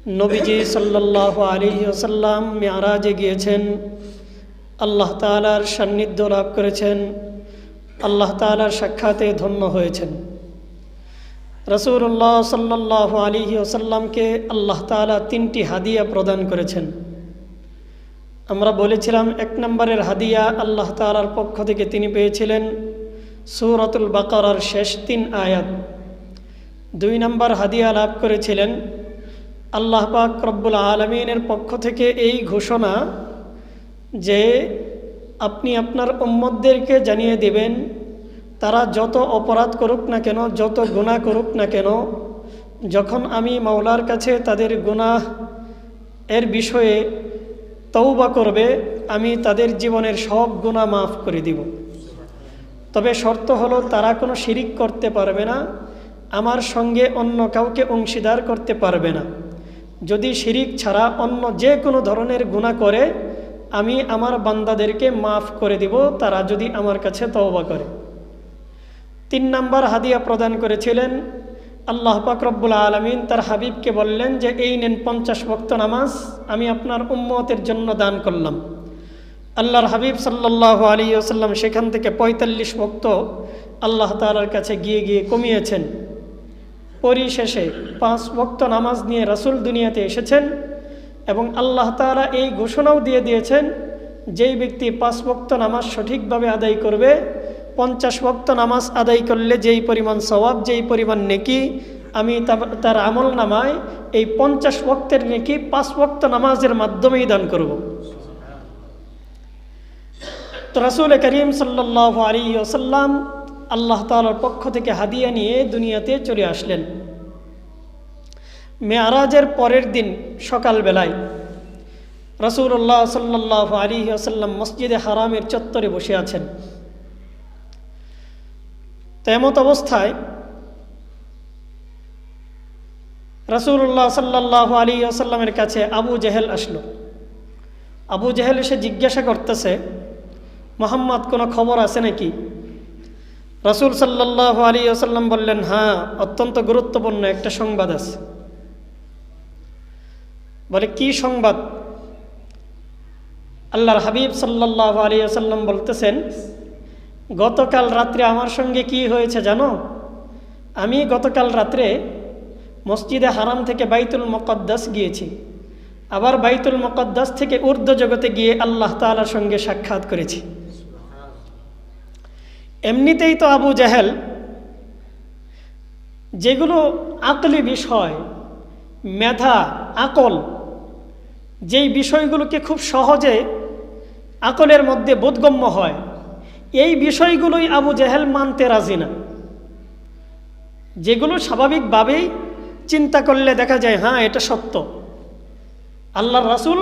নবীজি সাল্লাল্লাহু আলাইহি ওয়াসাল্লাম মিরাজে গিয়েছেন, আল্লাহ তাআলার সান্নিধ্য লাভ করেছেন, আল্লাহ তাআলার সাক্ষাতে ধন্য হয়েছেন। রাসূলুল্লাহ সাল্লাল্লাহু আলাইহি ওয়াসাল্লামকে আল্লাহ তাআলা 3টি হাদিয়া প্রদান করেছেন। আমরা বলেছিলাম 1 নম্বরের হাদিয়া আল্লাহ তাআলার পক্ষ থেকে তিনি পেয়েছিলেন সূরাতুল বাকারার শেষ 3 আয়াত। 2 নম্বর হাদিয়া লাভ করেছিলেন আল্লাহ পাক রব্বুল আলামিনের পক্ষ থেকে এই ঘোষণা যে আপনি আপনার উম্মতদেরকে জানিয়ে দেবেন, তারা যত অপরাধ করুক না কেন, যত গুনাহ করুক না কেন, যখন আমি মাওলার কাছে তাদের গুনাহ এর বিষয়ে তওবা করবে, আমি তাদের জীবনের সব গুনাহ মাফ করে দিব। তবে শর্ত হলো তারা কোনো শিরিক করতে পারবে না, আমার সঙ্গে অন্য কাউকে অংশীদার করতে পারবে না। যদি শিরিক ছাড়া অন্য যে কোনো ধরনের গুনাহ করে, আমি আমার বান্দাদেরকে মাফ করে দিব, তারা যদি আমার কাছে তওবা করে। 3 নম্বর হাদিয়া প্রদান করেছিলেন আল্লাহ পাক রব্বুল আলামিন তার হাবিবকে বললেন যে এই নেন 50 ওয়াক্ত নামাজ আমি আপনার উম্মতের জন্য দান করলাম। আল্লাহর হাবিব সাল্লাল্লাহু আলাইহি ওয়াসাল্লাম সেখান থেকে 45 ওয়াক্ত আল্লাহ তাআলার কাছে গিয়ে কমিয়েছেন। পরিশেষে 5 ওয়াক্ত নামাজ নিয়ে রাসূল দুনিয়াতে এসেছেন এবং আল্লাহ তাআলা এই ঘোষণাও দিয়ে দিয়েছেন, যেই ব্যক্তি 5 ওয়াক্ত নামাজ সঠিকভাবে আদায় করবে, 50 ওয়াক্ত নামাজ আদায় করলে যেই পরিমাণ সওয়াব, যেই পরিমাণ নেকি, আমি তার আমল নামায় এই 50 ওয়াক্তের নেকি 5 ওয়াক্ত নামাজের মাধ্যমেই দান করব। তো রাসূল করিম সাল্লাল্লাহু আলাইহি ওয়াসাল্লাম আল্লাহ তাআলার পক্ষ থেকে হাদিয়া নিয়ে দুনিয়াতে চলে আসলেন। মেরাজের পরের দিন সকালবেলায় রাসূলুল্লাহ সাল্লাল্লাহু আলাইহি ওয়াসাল্লাম মসজিদে হারামের চত্বরে বসে আছেন। তেমত অবস্থায় রাসূলুল্লাহ সাল্লাল্লাহু আলাইহি ওয়াসাল্লামের কাছে আবু জেহেল আসলো। আবু জেহেল এসে জিজ্ঞাসা করতেছে, মুহাম্মদ কোনো খবর আছে নাকি? রাসূল সাল্লাল্লাহু আলাইহি ওয়াসাল্লাম বললেন, হ্যাঁ, অত্যন্ত গুরুত্বপূর্ণ একটা সংবাদ আছে। বলে, কি সংবাদ? আল্লাহর হাবিব সাল্লাল্লাহু আলাইহি ওয়াসাল্লাম বলতেছেন, গতকাল রাত্রে আমার সঙ্গে কি হয়েছে জানো? আমি গতকাল রাত্রে মসজিদে হারাম থেকে বাইতুল মুকদ্দাস গিয়েছি, আবার বাইতুল মুকদ্দাস থেকে ঊর্ধ্ব জগতে গিয়ে আল্লাহ তাআলার সঙ্গে সাক্ষাৎ করেছি। এমনিতেই তো আবু জেহেল যেগুলো আকলি বিষয়, মেধা, আকল, যেই বিষয়গুলোকে খুব সহজে আকলের মধ্যে বোধগম্য হয়, এই বিষয়গুলোই আবু জেহেল মানতে রাজি না। যেগুলো স্বাভাবিকভাবেই চিন্তা করলে দেখা যায় হ্যাঁ এটা সত্য। আল্লাহর রাসূল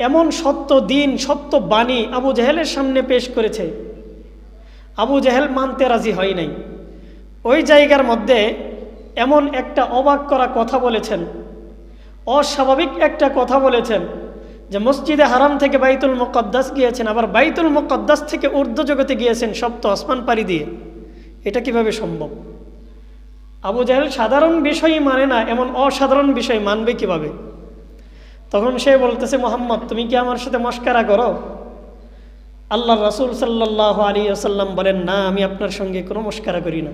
এমন সত্য দিন, সত্য বাণী আবু জেহেলের সামনে পেশ করেছে, আবু জেহেল মানতে রাজি হয় নাই। ওই জায়গার মধ্যে এমন একটা অবাক করা কথা বলেছেন, অস্বাভাবিক একটা কথা বলেছেন যে মসজিদে হারাম থেকে বাইতুল মুকদ্দাস গিয়েছেন, আবার বাইতুল মুকদ্দাস থেকে ঊর্ধ্ব জগতে গিয়েছেন সপ্ত আসমান পাড়ি দিয়ে। এটা কিভাবে সম্ভব? আবু জেহেল সাধারণ বিষয়ই মানে না, এমন অসাধারণ বিষয় মানবে কিভাবে? তখন সে বলতেছে, মুহাম্মদ তুমি কি আমার সাথে মশকরা করো? আল্লাহর রাসূল সাল্লাল্লাহু আলাইহি ওয়াসাল্লাম বলেন, না, আমি আপনার সঙ্গে কোনো মশকরা করি না।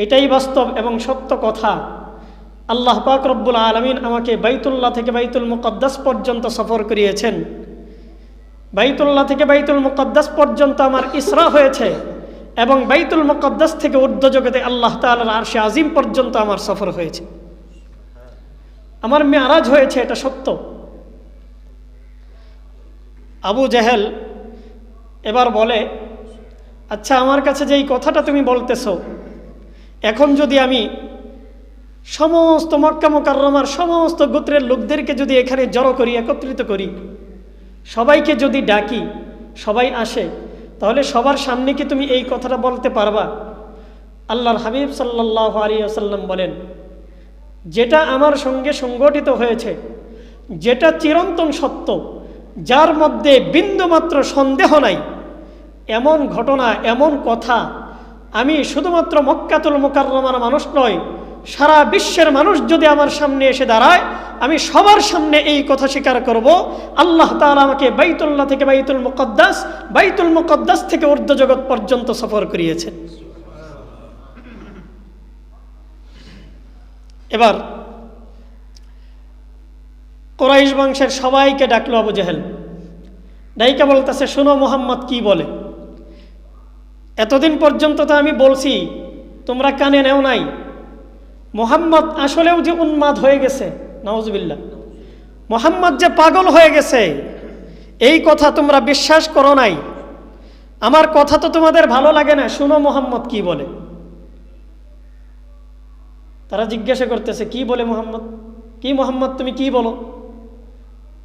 এটাই বাস্তব এবং সত্য কথা। আল্লাহ পাক রব্বুল আলামিন আমাকে বাইতুল্লাহ থেকে বাইতুল মুকদ্দাস পর্যন্ত সফর করিয়েছেন। বাইতুল্লাহ থেকে বাইতুল মুকদ্দাস পর্যন্ত আমার ইসরা হয়েছে এবং বাইতুল মুকদ্দাস থেকে ঊর্ধ্ব জগতে আল্লাহ তাআলার আরশে আজিম পর্যন্ত আমার সফর হয়েছে, আমার মেরাজ হয়েছে, এটা সত্য। আবু জেহেল এবার বলে, আচ্ছা আমার কাছে যে এই কথাটা তুমি বলতেছো, এখন যদি আমি সমস্ত মক্কা মুকাররমার সমস্ত গোত্রের লোকদেরকে যদি এখানে জড়ো করি, একত্রিত করি, সবাইকে যদি ডাকি, সবাই আসে, তাহলে সবার সামনে কি তুমি এই কথাটা বলতে পারবা? আল্লাহর হাবিব সাল্লাল্লাহু আলাইহি ওয়াসাল্লাম বলেন, যেটা আমার সঙ্গে সংগঠিত হয়েছে, যেটা চিরন্তন সত্য, যার মধ্যে বিন্দুমাত্র সন্দেহ নাই, এমন ঘটনা, এমন কথা আমি শুধুমাত্র মক্কাতুল মুকাররমার মানুষ নয়, সারা বিশ্বের মানুষ যদি আমার সামনে এসে দাঁড়ায়, আমি সবার সামনে এই কথা স্বীকার করব, আল্লাহ তাআলা আমাকে বাইতুল্লাহ থেকে বাইতুল মুকদ্দাস থেকে ঊর্ধ্ব জগৎ পর্যন্ত সফর করিয়েছেন। এবার কুরাইশ বংশের সবাইকে ডাকলো আবু জেহেল। ডাইকা বলতেছে, শোনো মুহাম্মদ কি বলে। এতদিন পর্যন্ত তো আমি বলছি, তোমরা কানে নেও নাই। মুহাম্মদ আসলেও যে উন্মাদ হয়ে গেছে, নাউজুবিল্লাহ, মুহাম্মদ যে পাগল হয়ে গেছে, এই কথা তোমরা বিশ্বাস করো নাই। আমার কথা তো তোমাদের ভালো লাগে না, শোনো মুহাম্মদ কি বলে। তারা জিজ্ঞাসা করতেছে, কি বলে মুহাম্মদ? কি মুহাম্মদ, তুমি কি বলো?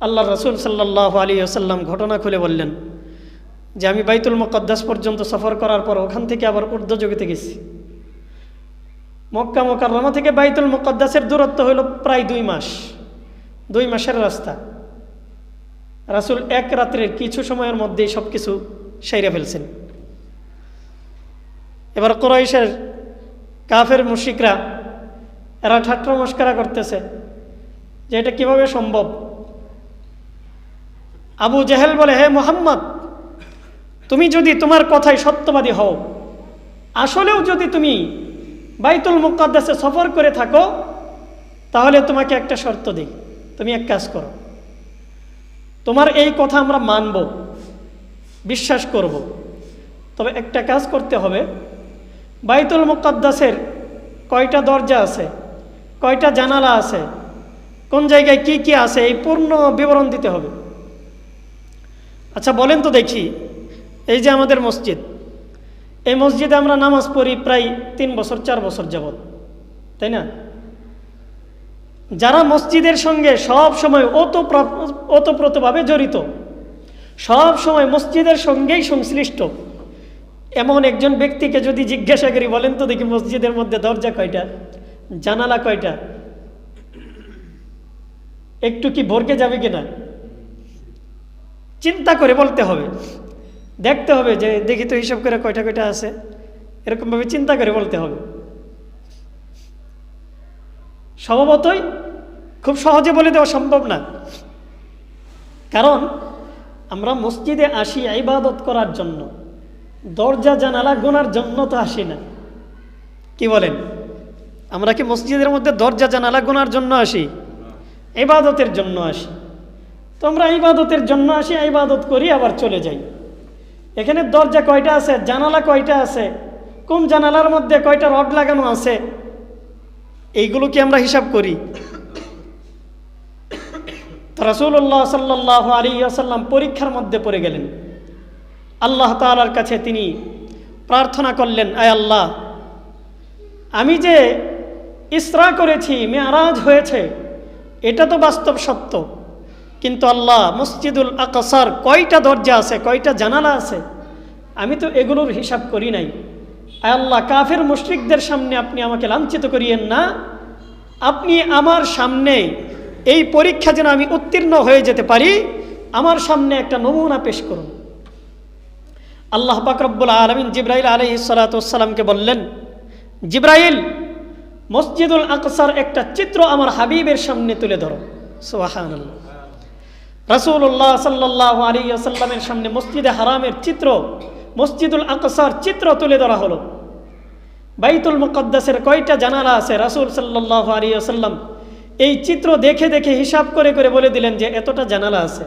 আল্লাহ রাসূল সাল্লাল্লাহু আলাইহি ওয়াসাল্লাম ঘটনা খুলে বললেন যে আমি বাইতুল মুকদ্দাস পর্যন্ত সফর করার পর ওখান থেকে আবার ঊর্ধ্ব জগতে গেছি। মক্কা মুকাররমা থেকে বাইতুল মুকদ্দাসের দূরত্ব হইল প্রায় 2 মাস, 2 মাসের রাস্তা। রাসূল এক রাত্রের কিছু সময়ের মধ্যেই সব কিছু সাইরা ফেলছেন। এবার কুরাইশের কাফের মুশরিকরা এরা ঠাট্টা মশকরা করতেছে যে এটা কিভাবে সম্ভব। আবু জেহেল বলে, হে মুহাম্মদ, তুমি যদি তোমার কথায় সত্যবাদী হও, আসলেও যদি তুমি বাইতুল মুকদ্দাসে সফর করে থাকো, তাহলে তোমাকে একটা শর্ত দিই, তুমি এক কাজ করো, তোমার এই কথা আমরা মানব, বিশ্বাস করব, তবে একটা কাজ করতে হবে, বাইতুল মুকদ্দাসের কয়টা দরজা আছে, কয়টা জানালা আছে, কোন জায়গায় কি কি আছে, এই পূর্ণ বিবরণ দিতে হবে। আচ্ছা বলেন তো দেখি, এই যে আমাদের মসজিদ, এই মসজিদে আমরা নামাজ পড়ি প্রায় 3 বছর 4 বছর যাবত, তাই না? যারা মসজিদের সঙ্গে সব সময় ওতপ্রোতভাবে জড়িত, সব সময় মসজিদের সঙ্গেই সংশ্লিষ্ট, এমন একজন ব্যক্তিকে যদি জিজ্ঞাসা করি, বলেন তো দেখি মসজিদের মধ্যে দরজা কয়টা, জানালা কয়টা, একটু কি ভরকে যাবে কিনা? চিন্তা করে বলতে হবে, দেখতে হবে যে দেখি তো হিসাব করে কয়টা কয়টা আছে, এরকমভাবে চিন্তা করে বলতে হবে। স্বভাবতই খুব সহজে বলে দেওয়া সম্ভব না, কারণ আমরা মসজিদে আসি ইবাদত করার জন্য, দরজা জানালা গোনার জন্য তো আসি না। কি বলেন? আমরা কি মসজিদের মধ্যে দরজা জানালা গোনার জন্য আসি? ইবাদতের জন্য আসি। তো আমরা ইবাদতের জন্য আসি, ইবাদত করি, আবার চলে যাই। এখানে দরজা কয়টা আছে, জানালা কয়টা আছে, কোন জানালার মধ্যে কয়টা রড লাগানো আছে, এইগুলো কি আমরা হিসাব করি? রাসূলুল্লাহ সাল্লাল্লাহু আলাইহি ওয়াসাল্লাম পরীক্ষার মধ্যে পড়ে গেলেন। আল্লাহ তাআলার কাছে তিনি প্রার্থনা করলেন, আয় আল্লাহ, আমি যে ইসরা করেছি, মেরাজ হয়েছে, এটা তো বাস্তব সত্য, কিন্তু আল্লাহ মসজিদুল আকসার কয়টা দরজা আছে, কয়টা জানালা আছে, আমি তো এগুলোর হিসাব করি নাই। আয় আল্লাহ, কাফের মুশরিকদের সামনে আপনি আমাকে লাঞ্ছিত করিয়েন না, আপনি আমার সামনে এই পরীক্ষা যেন আমি উত্তীর্ণ হয়ে যেতে পারি, আমার সামনে একটা নমুনা পেশ করুন। আল্লাহ পাক রব্বুল আলামিন জিবরাইল আলাইহিস সালাতু ওয়াস সালামকে বললেন, জিবরাইল, মসজিদুল আকসার একটা চিত্র আমার হাবিবের সামনে তুলে ধরো। সুবহানাল্লাহ। রাসূলুল্লাহ সাল্লাল্লাহু আলাইহি ওয়াসাল্লামের সামনে মসজিদে হারামের চিত্র, মসজিদুল আকসার চিত্র তুলে ধরা হলো। বাইতুল মুকদ্দাসের কয়টা জানালা আছে, রাসূল সাল্লাল্লাহু আলাইহি ওয়াসাল্লাম এই চিত্র দেখে দেখে হিসাব করে করে বলে দিলেন যে এতটা জানালা আছে,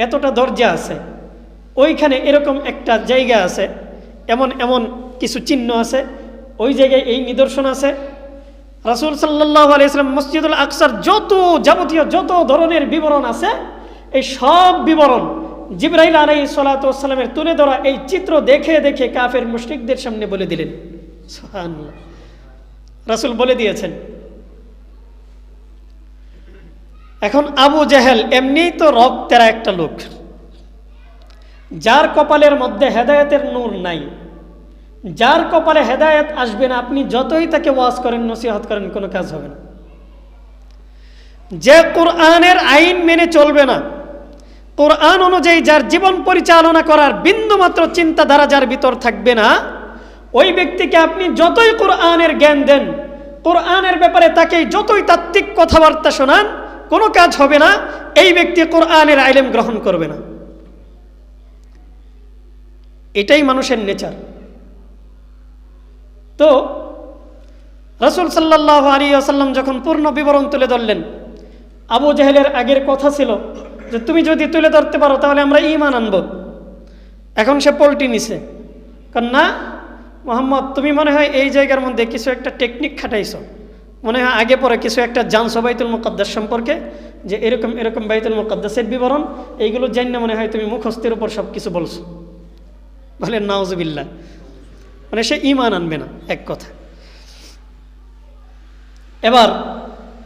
এতটা দরজা আছে, ওইখানে এরকম একটা জায়গা আছে, এমন এমন কিছু চিহ্ন আছে, ওই জায়গায় এই নিদর্শন আছে। রাসূল সাল্লাল্লাহু আলাইহি ওয়াসাল্লাম মসজিদুল আকসার যত যাবতীয় যত ধরনের বিবরণ আছে, এই সব বিবরণ জিবরাইল আলাইহিস সালাতু ওয়াস সালামের তুলে ধরা এই চিত্র দেখে দেখে কাফের মুশরিকদের সামনে বলে দিলেন। সুবহানাল্লাহ। রাসূল বলে দিয়েছেন। এখন আবু জেহেল এমনিই তো রক্তের একটা লোক, যার কপালের মধ্যে হেদায়েতের নূর নাই, যার কপালে হেদায়েত আসবে না, আপনি যতই তাকে ওয়াজ করেন, নসিহত করেন, কোনো কাজ হবে না। যে কোরআনের আইন মেনে চলবে না, কোরআন অনুযায়ী যার জীবন পরিচালনা করার বিন্দুমাত্র চিন্তাধারা যার ভিতর থাকবে না, ওই ব্যক্তিকে আপনি যতই কোরআনের জ্ঞান দেন, কোরআনের ব্যাপারে তাকে যতই তাত্ত্বিক কথাবার্তা শোনান কোনো কাজ হবে না, এই ব্যক্তি কোরআনের ইলম গ্রহণ করবে না। এটাই মানুষের নেচার। তো রাসূল সাল্লাল্লাহু আলাইহি ওয়াসাল্লাম যখন পূর্ণ বিবরণ তুলে ধরলেন, আবু জেহেলের আগের কথা ছিল যে তুমি যদি তুলে ধরতে পারো তাহলে আমরা ঈমান আনব। এখন সে পল্টি নিছে, কারণ না মোহাম্মদ তুমি মনে হয় এই জায়গার মধ্যে কিছু একটা টেকনিক খাটাইছো, মনে হয় আগে পরে কিছু একটা জানছো বাইতুল মুকাদ্দাস সম্পর্কে, যে এরকম এরকম বাইতুল মুকাদ্দাসের বিবরণ, এইগুলো জানলে মনে হয় তুমি মুখস্থের উপর সব কিছু বলছো। বলে নাউজুবিল্লাহ, মানে সে ঈমান আনবে না এক কথা। এবার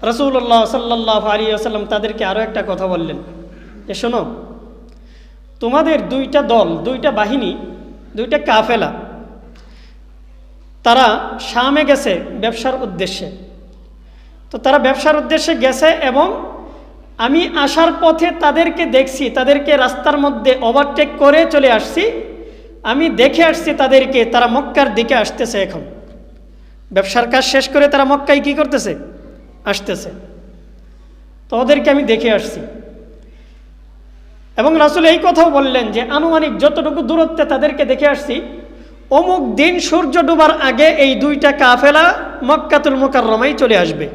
রাসূলুল্লাহ সাল্লাল্লাহু আলাইহি ওয়াসাল্লাম তাদেরকে আরও একটা কথা বললেন যে শোনো, তোমাদের দুইটা দল, দুইটা বাহিনী, দুইটা কাফেলা, তারা শামে গেছে ব্যবসার উদ্দেশ্যে। তো তারা ব্যবসার উদ্দেশ্যে গেছে এবং আমি আসার পথে তাদেরকে দেখছি, তাদেরকে রাস্তার মধ্যে ওভারটেক করে চলে আসছি, আমি দেখে আসছি তাদেরকে, তারা মক্কার দিকে আসতেছে। এখন ব্যবসার কাজ শেষ করে তারা মক্কায় কি করতেছে? আসতেছে। তো ওদেরকে আমি দেখে আসছি। এবং রাসূল এই কথাও বললেন যে আনুমানিক যতটুকু দূরত্বে তাদেরকে দেখে আসছি, অমুক দিন সূর্য ডুবার আগে এই দুইটা কাফেলা মক্কাতুল মুকাররমায় চলে আসবে।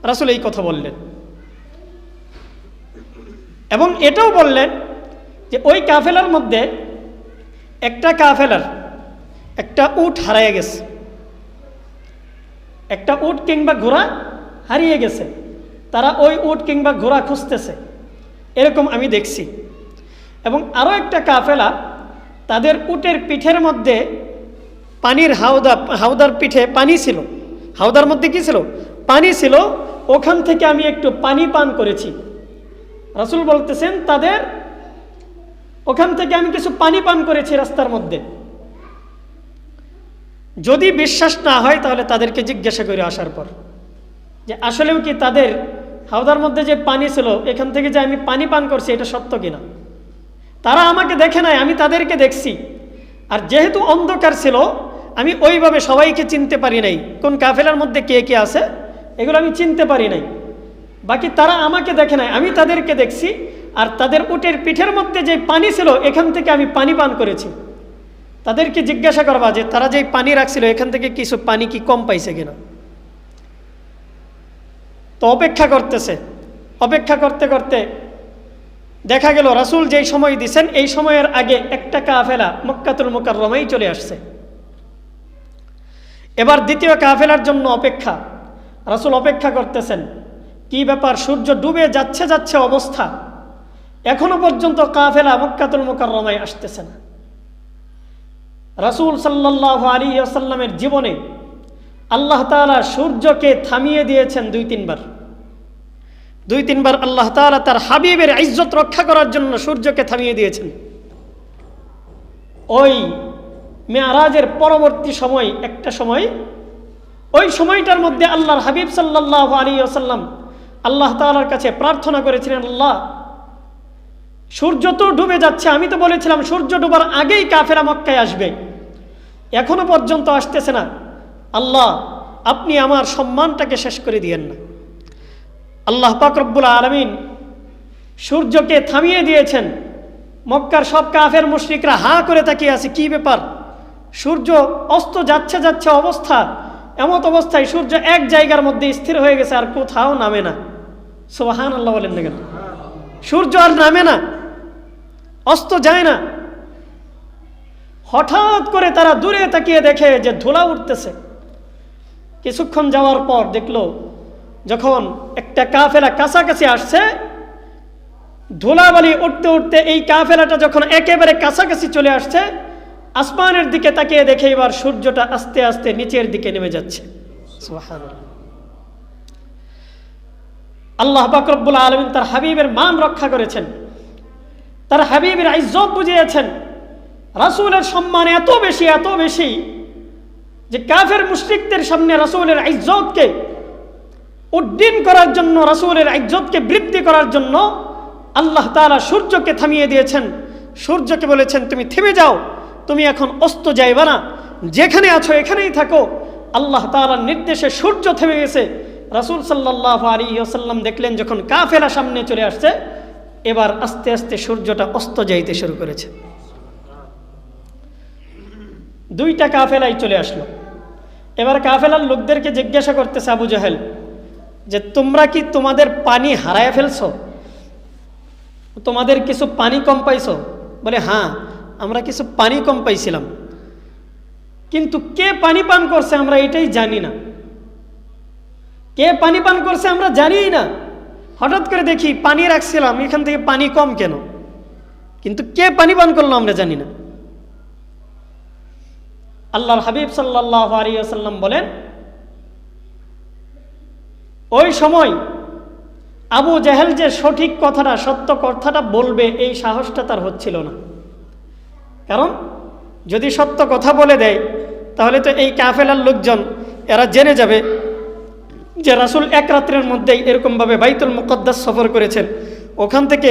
রাসূল এই কথা বললেন এবং এটাও বললেন যে ওই কাফেলার মধ্যে একটা কাফেলার একটা উট হারিয়ে গেছে, একটা উট কিংবা ঘোড়া হারিয়ে গেছে, তারা ওই উট কিংবা ঘোড়া খুঁজতেছে, এরকম আমি দেখছি। এবং আরও একটা কাফেলা, তাদের উটের পিঠের মধ্যে পানির হাউদার পিঠে পানি ছিল, হাউদার মধ্যে কি ছিল? পানি ছিল, ওখান থেকে আমি একটু পানি পান করেছি। রাসূল বলতেছেন তাদের ওখান থেকে আমি কিছু পানি পান করেছি রাস্তার মধ্যে। যদি বিশ্বাস না হয় তাহলে তাদেরকে জিজ্ঞাসা করে আসার পর যে আসলেও কি তাদের হাউদার মধ্যে যে পানি ছিল এখান থেকে যে আমি পানি পান করছি এটা সত্য কিনা। তারা আমাকে দেখে নাই, আমি তাদেরকে দেখছি। আর যেহেতু অন্ধকার ছিল আমি ওইভাবে সবাইকে চিনতে পারি নাই, কোন কাফেলার মধ্যে কে কে আছে এগুলো আমি চিনতে পারি নাই। বাকি তারা আমাকে দেখে নাই, আমি তাদেরকে দেখছি। আর তাদের উটের পিঠের মধ্যে যে পানি ছিল এখান থেকে আমি পানি পান করেছি। তাদেরকে জিজ্ঞাসা করবা যে তারা যেই পানি রাখছিল এখান থেকে কিছু পানি কি কম পাইছে কিনা। তো অপেক্ষা করতেছে, অপেক্ষা করতে করতে দেখা গেল রাসূল যেই সময় দিছেন এই সময়ের আগে একটা কাফেলা মক্কাতুল মুকাররমায় চলে আসছে। এবার দ্বিতীয় কাফেলার জন্য অপেক্ষা, রাসূল অপেক্ষা করতেছেন। কি ব্যাপার, সূর্য ডুবে যাচ্ছে যাচ্ছে অবস্থা, এখনো পর্যন্ত কাফেলা মক্কাতুল মুকাররমায় আসতেছে না। রাসূল সাল্লাল্লাহু আলাইহি ওয়াসাল্লামের জীবনে আল্লাহ তাআলা সূর্যকে থামিয়ে দিয়েছেন দুই তিনবার আল্লাহ তাআলা তার হাবিবের ইজ্জত রক্ষা করার জন্য সূর্যকে থামিয়ে দিয়েছেন। ওই মেরাজের পরবর্তী সময় একটা সময়, ওই সময়টার মধ্যে আল্লাহর হাবিব সাল্লাল্লাহু আলাইহি ওয়াসাল্লাম আল্লাহ তাআলার কাছে প্রার্থনা করেছিলেন, আল্লাহ সূর্য তো ডুবে যাচ্ছে, আমি তো বলেছিলাম সূর্য ডুবার আগেই কাফেরা মক্কায় আসবে, এখনো পর্যন্ত আসতেছে না। আল্লাহ আপনি আমার সম্মানটাকে শেষ করে দিয়েন না। আল্লাহ পাক রব্বুল আলামিন সূর্যকে থামিয়ে দিয়েছেন। মক্কার সব কাফের মুশরিকরা হাঁ করে তাকিয়ে আছে, কি ব্যাপার, সূর্য অস্ত যাচ্ছে যাচ্ছে অবস্থা, এমত অবস্থায় সূর্য এক জায়গার মধ্যে স্থির হয়ে গেছে আর কোথাও নামে না। সুবহানাল্লাহ বলেন না কেন? সূর্য আর নামে না, অস্ত যায় না। হঠাৎ করে তারা দূরে তাকিয়ে দেখে যে ধুলা উঠতেছে। কিছুক্ষণ যাওয়ার পর দেখলো যখন একটা কাফেলা কাছাকাছি আসছে, ধুলাবালি উঠতে উঠতে এই কাফেলাটা যখন একেবারে কাছাকাছি চলে আসছে, আসমানের দিকে তাকিয়ে দেখে এবার সূর্যটা আস্তে আস্তে নিচের দিকে নেমে যাচ্ছে। সুবহানাল্লাহ। আল্লাহ পাক রব্বুল আলামিন তার হাবিবের মান রক্ষা করেছেন, তার হাবিবের ইজ্জত বুঝিয়েছেন। রাসূলের সম্মান এত বেশি যে কাফের মুশরিকদের সামনে রাসূলের ইজ্জতকে উড্ডীন করার জন্য, রাসূলের ইজ্জতকে বৃদ্ধি করার জন্য আল্লাহ তাআলা সূর্যকে থামিয়ে দিয়েছেন। সূর্যকে বলেছেন তুমি থেমে যাও, তুমি এখন অস্ত যাইবা না, যেখানে আছো এখানেই থাকো, আল্লাহ তাআলার নির্দেশে সূর্য থেমে গেছে। রাসূল সাল্লাল্লাহু আলাইহি ওয়াসাল্লাম দেখলেন যখন কাফেলা সামনে চলে আসছে, এবার আস্তে আস্তে সূর্যটা অস্ত যাইতে শুরু করেছে। দুইটা কাফেলাই চলে আসলো। এবার কাফেলার লোকদেরকে জিজ্ঞাসা করতেছে আবু জাহেল যে তোমরা কি তোমাদের পানি হারায় ফেলছো? তোমাদের কিছু পানি কম পাইছো? বলে হ্যাঁ, আমরা কিছু পানি কম পাইছিলাম, কিন্তু কে পানি পান করছে আমরা এটাই জানি না। কে পানি পান করছে আমরা জানিই না। হঠাৎ করে দেখি পানি রাখছিলাম, এখান থেকে পানি কম কেন, কিন্তু কে পানি পান করলো আমরা জানি না। আল্লাহর হাবিব সাল্লাল্লাহু আলাইহি ওয়াসাল্লাম বলেন, ওই সময় আবু জাহেল যে সঠিক কথাটা, সত্য কথাটা বলবে এই সাহসটা তার হচ্ছিল না। কারণ যদি সত্য কথা বলে দেয় তাহলে তো এই কাফেলার লোকজন এরা জেনে যাবে যে রাসূল এক রাত্রের মধ্যেই এরকমভাবে বাইতুল মুকদ্দাস সফর করেছেন, ওখান থেকে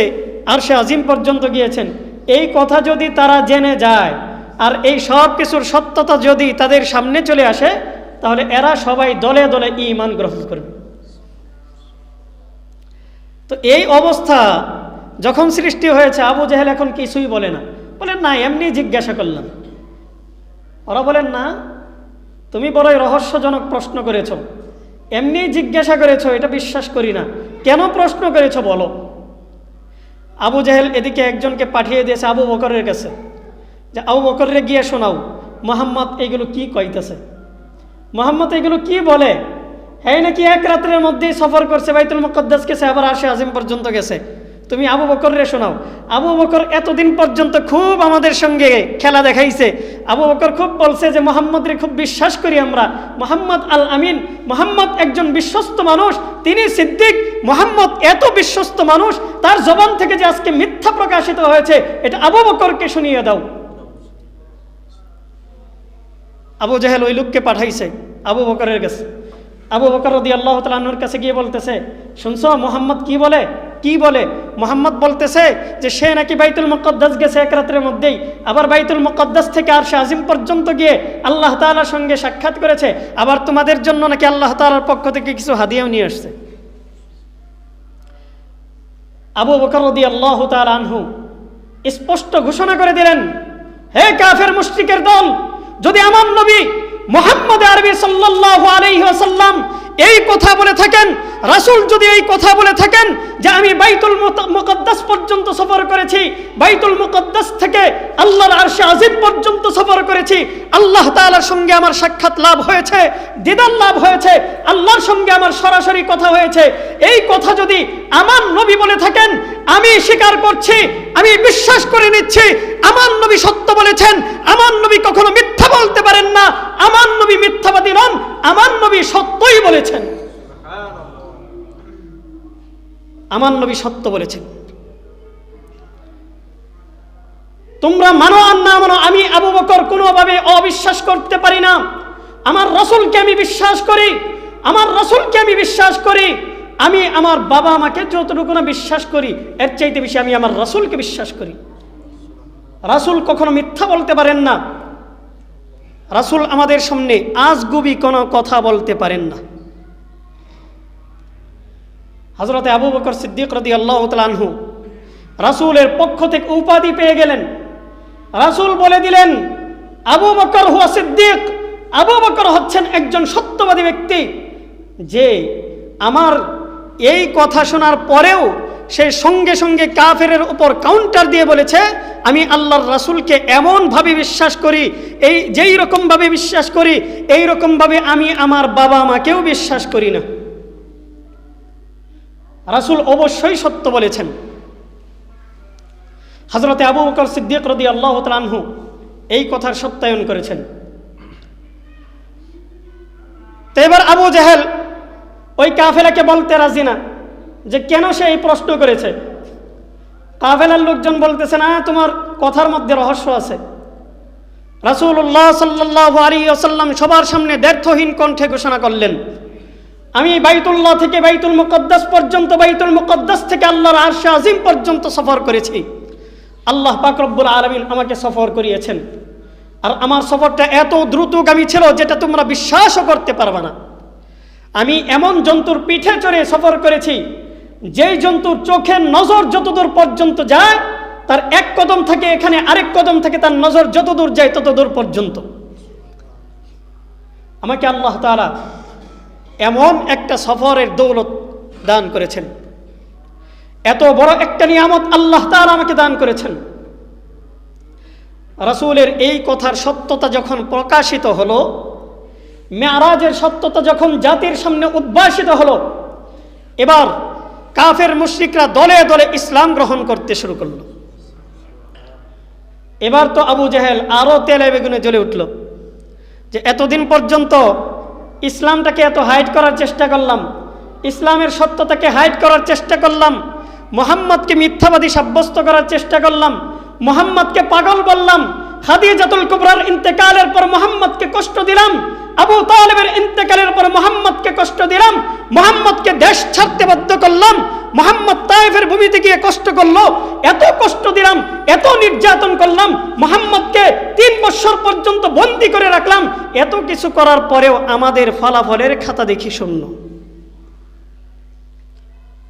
আরশে আজিম পর্যন্ত গিয়েছেন। এই কথা যদি তারা জেনে যায় আর এই সব কিছুর সত্যতা যদি তাদের সামনে চলে আসে, তাহলে এরা সবাই দলে দলে ঈমান গ্রহণ করবে। তো এই অবস্থা যখন সৃষ্টি হয়েছে, আবু জাহেল এখন কিছুই বলে না, বলেন না এমনি জিজ্ঞাসা করলাম। ওরা বলেন না, তুমি বড়ই রহস্যজনক প্রশ্ন করেছ, এমনি জিজ্ঞাসা করেছ, এটা বিশ্বাস করি না, কেন প্রশ্ন করেছ বলো। আবু জাহেল এদিকে একজনকে পাঠিয়ে দিয়েছে আবু বকরের কাছে, যে আবু বকরে গিয়ে শোনাও মুহাম্মদ এইগুলো কি কইতেছে, মুহাম্মদ এগুলো কি বলে। হ্যাঁ নাকি এক রাত্রের মধ্যেই সফর করছে, বাইতুল মুকদ্দাস গেছে, আবার আরশে আজিম পর্যন্ত গেছে, তুমি আবু বকরে শোনাও। আবু বকর এতদিন পর্যন্ত খুব আমাদের সঙ্গে খেলা দেখাইছে, আবু বকর খুব বলছে যে মুহাম্মদরে খুব বিশ্বাস করি আমরা, মুহাম্মদ আল আমিন, মুহাম্মদ একজন বিশ্বস্ত মানুষ, তিনি সিদ্দিক, মুহাম্মদ এত বিশ্বস্ত মানুষ, তার জবান থেকে যে আজকে মিথ্যা প্রকাশিত হয়েছে এটা আবু বকরকে শুনিয়ে দাও। আবু জাহেল ওই লোককে পাঠাইছে আবু বকরের কাছে। আবু বকর রাদিয়াল্লাহু তাআলা আনহুর কাছে গিয়ে বলতেছে, শুনছো মুহাম্মদ কি বলে? কি বলে? মুহাম্মদ বলতেছে যে সে নাকি বাইতুল মুকদ্দাস গেছে এক রাতের মধ্যেই, আবার বাইতুল মুকদ্দাস থেকে আরশে আজিম পর্যন্ত গিয়ে আল্লাহ তাআলার সঙ্গে সাক্ষাৎ করেছে, আবার তোমাদের জন্য নাকি আল্লাহ তাআলার পক্ষ থেকে কিছু হাদিয়াও নিয়ে আসছে। আবু বকর রাদিয়াল্লাহু তাআলা আনহু স্পষ্ট ঘোষণা করে দিলেন, হে কাফের মুশরিকের দল, যদি আমার নবী মুহাম্মদ আরবি সাল্লাল্লাহু আলাইহি ওয়াসাল্লাম এই কথা বলে থাকেন, রাসূল যদি এই কথা বলে থাকেন যে আমি বাইতুল মুকদ্দাস পর্যন্ত সফর করেছি, বাইতুল মুকদ্দাস থেকে আল্লাহর আরশে আজিম পর্যন্ত সফর করেছি, আল্লাহ তাআলার সঙ্গে আমার সাক্ষাৎ লাভ হয়েছে, দিদার লাভ হয়েছে, আল্লাহর সঙ্গে আমার সরাসরি কথা হয়েছে, এই কথা যদি আমার নবী বলে থাকেন আমি স্বীকার করছি, আমি বিশ্বাস করে নিচ্ছি, আমার নবী সত্য বলেছেন, আমার নবী কখনো মিথ্যা বলতে পারেন না, আমার নবী মিথ্যাবাদী নন, আমার নবী সত্যই বলেছেন, আমার নবী সত্য বলেছেন। তোমরা মানো আর না মানো, আমি আবু বকর কোনোভাবে অবিশ্বাস করতে পারি না। আমার রাসূলকে আমি বিশ্বাস করি, আমার রাসূলকে আমি বিশ্বাস করি, আমি আমার বাবা আমাকে যতটুকু না বিশ্বাস করি এর চাইতে বেশি আমি আমার রাসূলকে বিশ্বাস করি। রাসূল কখনো মিথ্যা বলতে পারেন না, রাসূল আমাদের সামনে আজগুবি কোনো কথা বলতে পারেন না। হযরতে আবু বকর সিদ্দিক রাদিয়াল্লাহু তাআলা আনহু রাসূলের পক্ষ থেকে উপাধি পেয়ে গেলেন। রাসূল বলে দিলেন আবু বকর হুয়া সিদ্দিক, আবু বকর হচ্ছেন একজন সত্যবাদী ব্যক্তি, যে আমার এই কথা শোনার পরেও সে সঙ্গে সঙ্গে কাফেরের উপর কাউন্টার দিয়ে বলেছে আমি আল্লাহর রাসূলকে এমনভাবে বিশ্বাস করি, এই যেই রকমভাবে বিশ্বাস করি এই রকমভাবে আমি আমার বাবা মাকেও বিশ্বাস করি না। রাসূল অবশ্যই সত্য বলেছেন। হযরতে আবু বকর সিদ্দিক রাদিয়াল্লাহু তাআলা আনহু এই কথার সত্যায়ন করেছেন। তো এবার আবু জাহেল ওই কাফেলাকে বলতে রাজি না যে কেন সে এই প্রশ্ন করেছে। কাফেলার লোকজন বলতেছে না, তোমার কথার মধ্যে রহস্য আছে। রাসূলুল্লাহ সাল্লাল্লাহু আলাইহি ওয়াসাল্লাম সবার সামনে দ্ব্যর্থহীন কণ্ঠে ঘোষণা করলেন, আমি বাইতুল্লাহ থেকে বাইতুল মুকদ্দাস পর্যন্ত, বাইতুল মুকদ্দাস থেকে আল্লাহর আরশে আজিম পর্যন্ত সফর করেছি। আল্লাহ পাক রব্বুল আলামিন আমাকে সফর করিয়েছেন। আর আমার সফরটা এত দ্রুতগামী ছিল যেটা তোমরা বিশ্বাসও করতে পারবে না। আমি এমন জন্তুর পিঠে চড়ে সফর করেছি যেই জন্তুর চোখের নজর যতদূর পর্যন্ত যায়, তার এক কদম থেকে এখানে আরেক কদম থেকে তার নজর যতদূর যায় ততদূর পর্যন্ত। আমাকে আল্লাহ তাআলা এমন একটা সফরের দৌলত দান করেছেন, এত বড় একটা নিয়ামত আল্লাহ তাআলা আমাকে দান করেছেন। রাসূলের এই কথার সত্যতা যখন প্রকাশিত হলো, মেরাজের সত্যতা যখন জাতির সামনে উদ্ভাসিত হলো, এবার কাফের মুশরিকরা দলে দলে ইসলাম গ্রহণ করতে শুরু করলো। এবার তো আবু জেহেল আরো তেলে বেগুনে জ্বলে উঠল যে এতদিন পর্যন্ত ইসলামটাকে এত হাইড করার চেষ্টা করলাম, ইসলামের সত্যতাকে হাইড করার চেষ্টা করলাম, মুহাম্মদকে মিথ্যাবাদী সাব্যস্ত করার চেষ্টা করলাম, মুহাম্মদকে পাগল বললাম, খাদিজাতুল কুবরার ইন্তেকালের পর মুহাম্মদকে কষ্ট দিলাম, আবু তালেবের ইন্তেকালের পর মুহাম্মদকে কষ্ট দিলাম, মুহাম্মদকে দেশ ছাড়তে বাধ্য করলাম, মুহাম্মদ তায়েফের ভূমিতে গিয়ে কষ্ট করলো, এত কষ্ট দিলাম, এত নির্যাতন করলাম, মুহাম্মদকে 3 বছর পর্যন্ত বন্দী করে রাখলাম। এত কিছু করার পরেও আমাদের ফলাফলের খাতা দেখি শূন্য।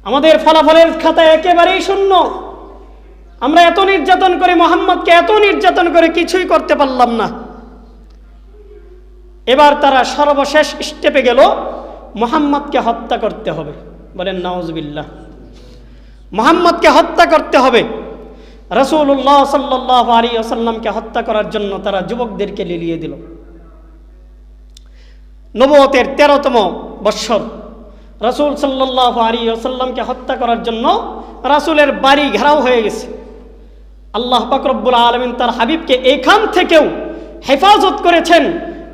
আমাদের ফলাফলের খাতা একেবারেই শূন্য। আমরা এত নির্যাতন করে মুহাম্মদকে এত নির্যাতন করে কিছুই করতে পারলাম না। এবার তারা সর্বশেষ স্টেপে গেল, মুহাম্মদকে হত্যা করতে হবে। বলেন নাউজুবিল্লাহ। মুহাম্মদকে হত্যা করতে হবে। রাসূলুল্লাহ সাল্লাল্লাহু আলাইহি ওয়াসাল্লামকে হত্যা করার জন্য তারা যুবকদেরকে লিলিয়ে দিল। নবুয়তের 13তম বৎসর রাসূল সাল্লাল্লাহু আলাইহি ওয়াসাল্লামকে হত্যা করার জন্য রাসূলের বাড়ি ঘেরাও হয়ে গেছে। আল্লাহ পাক রব্বুল আলামিন তার হাবিবকে এখান থেকেও হেফাজত করেছেন,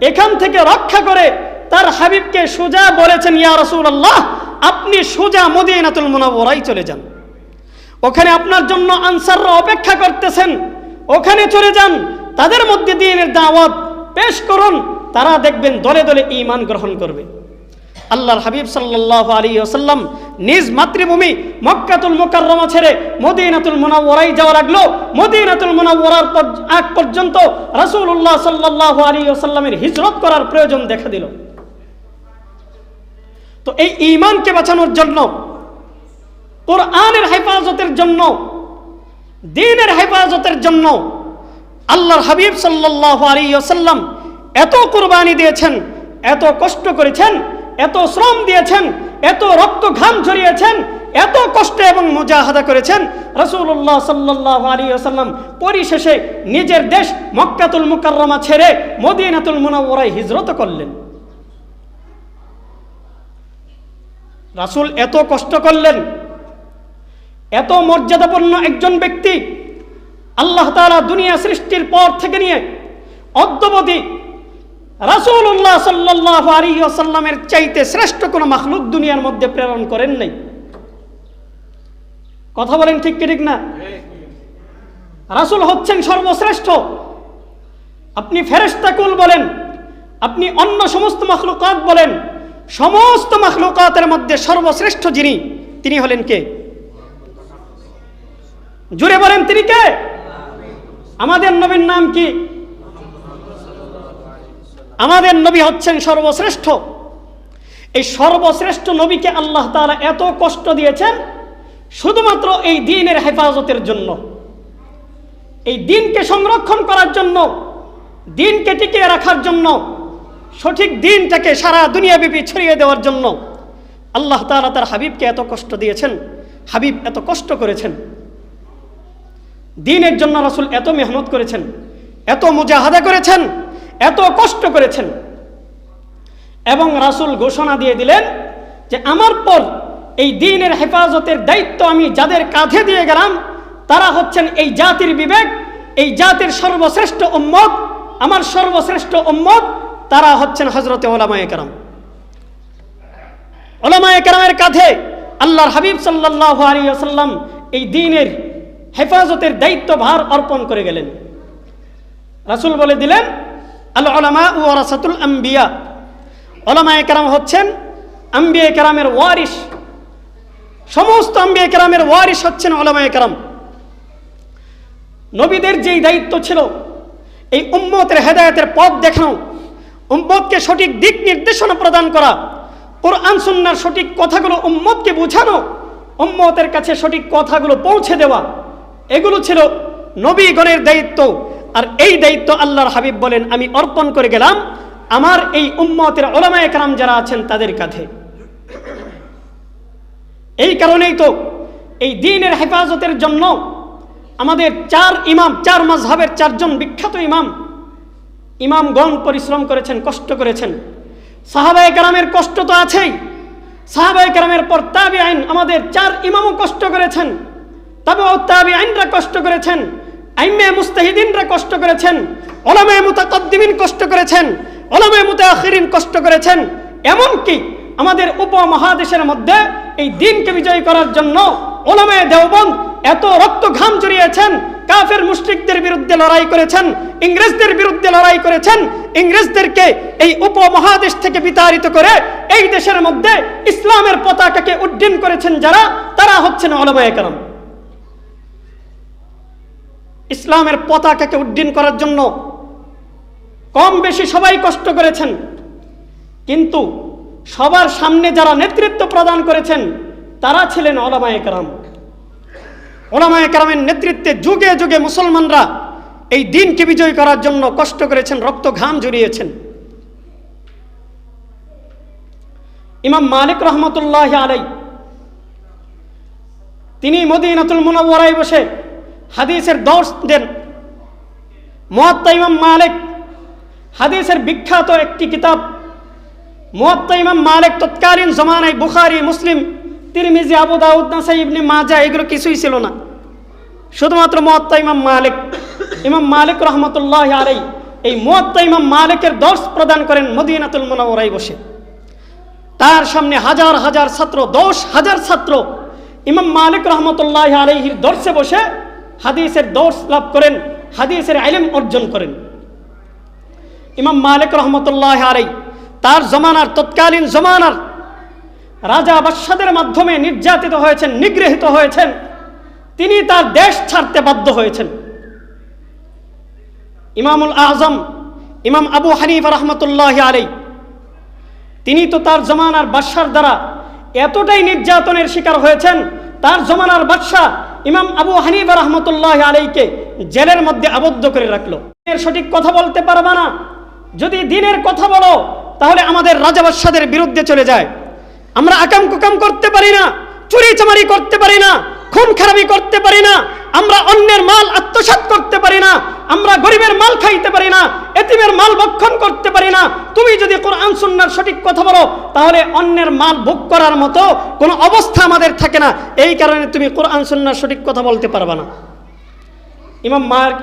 এখান থেকে রক্ষা করে তার হাবিবকে সোজা বলেছেন, ইয়া রাসূলুল্লাহ, আপনি সোজা মদিনাতুল মুনাওয়ারায় চলে যান, ওখানে আপনার জন্য আনসাররা অপেক্ষা করতেছেন, ওখানে চলে যান, তাদের মধ্যে দ্বীনের দাওয়াত পেশ করুন, তারা দেখবেন দলে দলে ঈমান গ্রহণ করবে। আল্লাহর হাবিব সাল্লাল্লাহু আলাইহি ওয়াসাল্লাম নিজ মাতৃভূমি মক্কাতুল মুকাররমা ছেড়ে মদিনাতুল মুনাওয়ারায় যাওয়া লাগলো। মদিনাতুল মুনাওয়ারার আগ পর্যন্ত রাসূলুল্লাহ সাল্লাল্লাহু আলাইহি ওয়াসাল্লামের হিজরত করার প্রয়োজন দেখা দিল। তো এই ঈমানকে বাঁচানোর জন্য, কোরআনের হেফাজতের জন্য, দ্বীনের হেফাজতের জন্য আল্লাহর হাবিব সাল্লাল্লাহু আলাইহি ওয়াসাল্লাম এত কুরবানি দিয়েছেন, এত কষ্ট করেছেন, এত শ্রম দিয়েছেন, এত রক্ত ঘাম ঝরিয়েছেন, এত কষ্ট এবং মুজাহাদা করেছেন। রাসূলুল্লাহ সাল্লাল্লাহু আলাইহি ওয়াসাল্লাম পরিশেষে নিজের দেশ মক্কাতুল মুকাররমা ছেড়ে মদিনাতুল মুনাওয়ারায় হিজরত করলেন। রাসূল এত কষ্ট করলেন, এত মর্যাদাপূর্ণ একজন ব্যক্তি, আল্লাহ তাআলা দুনিয়া সৃষ্টির পর থেকে নিয়ে অদ্যাবধি রাসূলুল্লাহ সাল্লাল্লাহু আলাইহি ওয়াসাল্লামের চাইতে শ্রেষ্ঠ কোনো মাখলুক দুনিয়ার মধ্যে প্রেরণ করেন নাই। কথা বলেন ঠিক কি ঠিক না? রাসূল হচ্ছেন সর্বশ্রেষ্ঠ। আপনি ফেরেশতাকুল বলেন, আপনি অন্য সমস্ত মাখলুকাত বলেন, সমস্ত মাখলুকাতের মধ্যে সর্বশ্রেষ্ঠ যিনি, তিনি হলেন কে? জুড়ে বলেন, তিনি কে? আমাদের নবীর নাম কি? আমাদের নবী হচ্ছেন সর্বশ্রেষ্ঠ। এই সর্বশ্রেষ্ঠ নবীকে আল্লাহ তাআলা এত কষ্ট দিয়েছেন শুধুমাত্র এই দ্বীনের হেফাজতের জন্য, এই দ্বীনকে সংরক্ষণ করার জন্য, দ্বীনকে টিকিয়ে রাখার জন্য, সঠিক দ্বীনটাকে সারা দুনিয়াব্যাপী ছড়িয়ে দেওয়ার জন্য আল্লাহ তাআলা তার হাবিবকে এত কষ্ট দিয়েছেন। হাবিব এত কষ্ট করেছেন, দ্বীনের জন্য রাসূল এত মেহনত করেছেন, এত মুজাহাদা করেছেন, এত কষ্ট করেছেন। এবং রাসূল ঘোষণা দিয়ে দিলেন যে আমার পর এই দ্বীনের হেফাজতের দায়িত্ব আমি যাদের কাঁধে দিয়ে গেলাম তারা হচ্ছেন এই জাতির বিবেক, এই জাতির সর্বশ্রেষ্ঠ উম্মত, আমার সর্বশ্রেষ্ঠ উম্মত, তারা হচ্ছেন হযরতে উলামায়ে কেরাম। উলামায়ে কেরামের কাঁধে আল্লাহর হাবিব সাল্লাল্লাহু আলাইহি ওয়াসাল্লাম এই দ্বীনের হেফাজতের দায়িত্ব ভার অর্পণ করে গেলেন। রাসূল বলে দিলেন, আল উলামা ওয়ারাসাতুল আম্বিয়া, উলামায়ে কেরাম হচ্ছেন আম্বিয়া কেরামের ওয়ারিস। সমস্ত আম্বিয়া কেরামের ওয়ারিস হচ্ছেন উলামায়ে কেরাম। নবীদের যেই দায়িত্ব ছিল এই উম্মতের হেদায়েতের পথ দেখানো, উম্মতকে সঠিক দিক নির্দেশনা প্রদান করা, কোরআন সুন্নাহর সঠিক কথাগুলো উম্মতকে বোঝানো, উম্মতের কাছে সঠিক কথাগুলো পৌঁছে দেওয়া, এগুলো ছিল নবীগণের দায়িত্ব। আর এই দায়িত্ব আল্লাহর হাবিব বলেন, আমি অর্পণ করে গেলাম আমার এই উম্মতের উলামায়ে কেরাম যারা আছেন তাদের কাছে। এই কারণেই তো এই দ্বীনের হেফাজতের জন্য আমাদের চার মাযহাবের চারজন বিখ্যাত ইমামগণ পরিশ্রম করেছেন, কষ্ট করেছেন। সাহাবায়ে কেরামের কষ্ট তো আছেই, সাহাবায়ে কেরামের পর তাবিঈন আমাদের 4 ইমামও কষ্ট করেছেন, তাবিউত তাবিঈনরা কষ্ট করেছেন, আইম্মে মুজতাহিদিনরা কষ্ট করেছেন, উলামায়ে মুতাকাদ্দিমিন কষ্ট করেছেন, উলামায়ে মুতাআখিরিন কষ্ট করেছেন। এমনকি আমাদের উপমহাদেশের মধ্যে এই দ্বীনকে বিজয় করার জন্য উলামায়ে দেওবন্দ এত রক্ত ঘাম ঝরিয়েছেন, কাফের মুশরিকদের বিরুদ্ধে লড়াই করেছেন, ইংরেজদের বিরুদ্ধে লড়াই করেছেন, ইংরেজদেরকে এই উপমহাদেশ থেকে বিতাড়িত করে এই দেশের মধ্যে ইসলামের পতাকাকে উড্ডীন করেছেন যারা, তারা হচ্ছেন উলামায়ে কেরাম। ইসলামের পতাকাকে উড্ডীন করার জন্য কম বেশি সবাই কষ্ট করেছেন, কিন্তু সবার সামনে যারা নেতৃত্ব প্রদান করেছেন তারা ছিলেন উলামায়ে কেরাম। উলামায়ে কেরামের নেতৃত্বে যুগে যুগে মুসলমানরা এই দ্বীনকে বিজয় করার জন্য কষ্ট করেছেন, রক্ত ঘাম ঝরিয়েছেন। ইমাম মালিক রহমতুল্লাহি আলাইহি তিনি মদিনাতুল মুনাওয়ারায় বসে হাদিসের দর্স দেন। মুয়াত্তা ইমাম মালিক হাদিসের বিখ্যাত একটি কিতাব। মুয়াত্তা ইমাম মালিক তৎকালীন জমানায় বুখারী, মুসলিম, তিরমিজি, আবু দাউদ, নাসাই, ইবনে মাজাহ এগুলো কিছুই ছিল না, শুধুমাত্র মুয়াত্তা ইমাম মালিক রহমতুল্লাহি আলাইহি এই মুয়াত্তা ইমাম মালিকের দর্স প্রদান করেন মদিনাতুল মুনাওয়ারায় বসে। তার সামনে হাজার হাজার ছাত্র, 10,000 ছাত্র ইমাম মালিক রহমতুল্লাহি আলাইহির দর্সে বসে হাদিসের দর্স লাভ করেন, হাদিসের ইলম অর্জন করেন। ইমাম মালিক রহমতুল্লাহি আলাইহি তার জমানার, তৎকালীন জমানার রাজা বাদশাদের মাধ্যমে নির্যাতিত হয়েছেন, নিগৃহীত হয়েছেন, তিনি তার দেশ ছাড়তে বাধ্য হয়েছেন। ইমামুল আজম ইমাম আবু হানিফা রহমতুল্লাহি আলাইহি তিনি তো তার জমানার বাদশার দ্বারা এতটাই নির্যাতনের শিকার হয়েছেন, তার জমানার বাদশা ইমাম আবু হানিফা রহমতুল্লাহি আলাইহিকে জেলের মধ্যে আবদ্ধ করে রাখলো। সঠিক কথা বলতে পারবা না, যদি দ্বীনের কথা বলো তাহলে আমাদের রাজা বাদশাদের বিরুদ্ধে চলে যায়। আমরা আকাম কুকাম করতে পারি না, চুরি চামারি করতে পারি না, খুন খারাপি করতে পারি না, আমরা অন্যের মাল আত্মসাৎ করতে পারি না, আমরা গরিবের মাল খাইতে পারি না, এতিমের মাল ভক্ষণ করতে পারি না। তুমি যদি কোরআন সুন্নাহর সঠিক কথা বলো তাহলে অন্যের মাল ভোগ করার মতো কোনো অবস্থা আমাদের থাকে না, এই কারণে তুমি কোরআন সুন্নাহর সঠিক কথা বলতে পারবা না।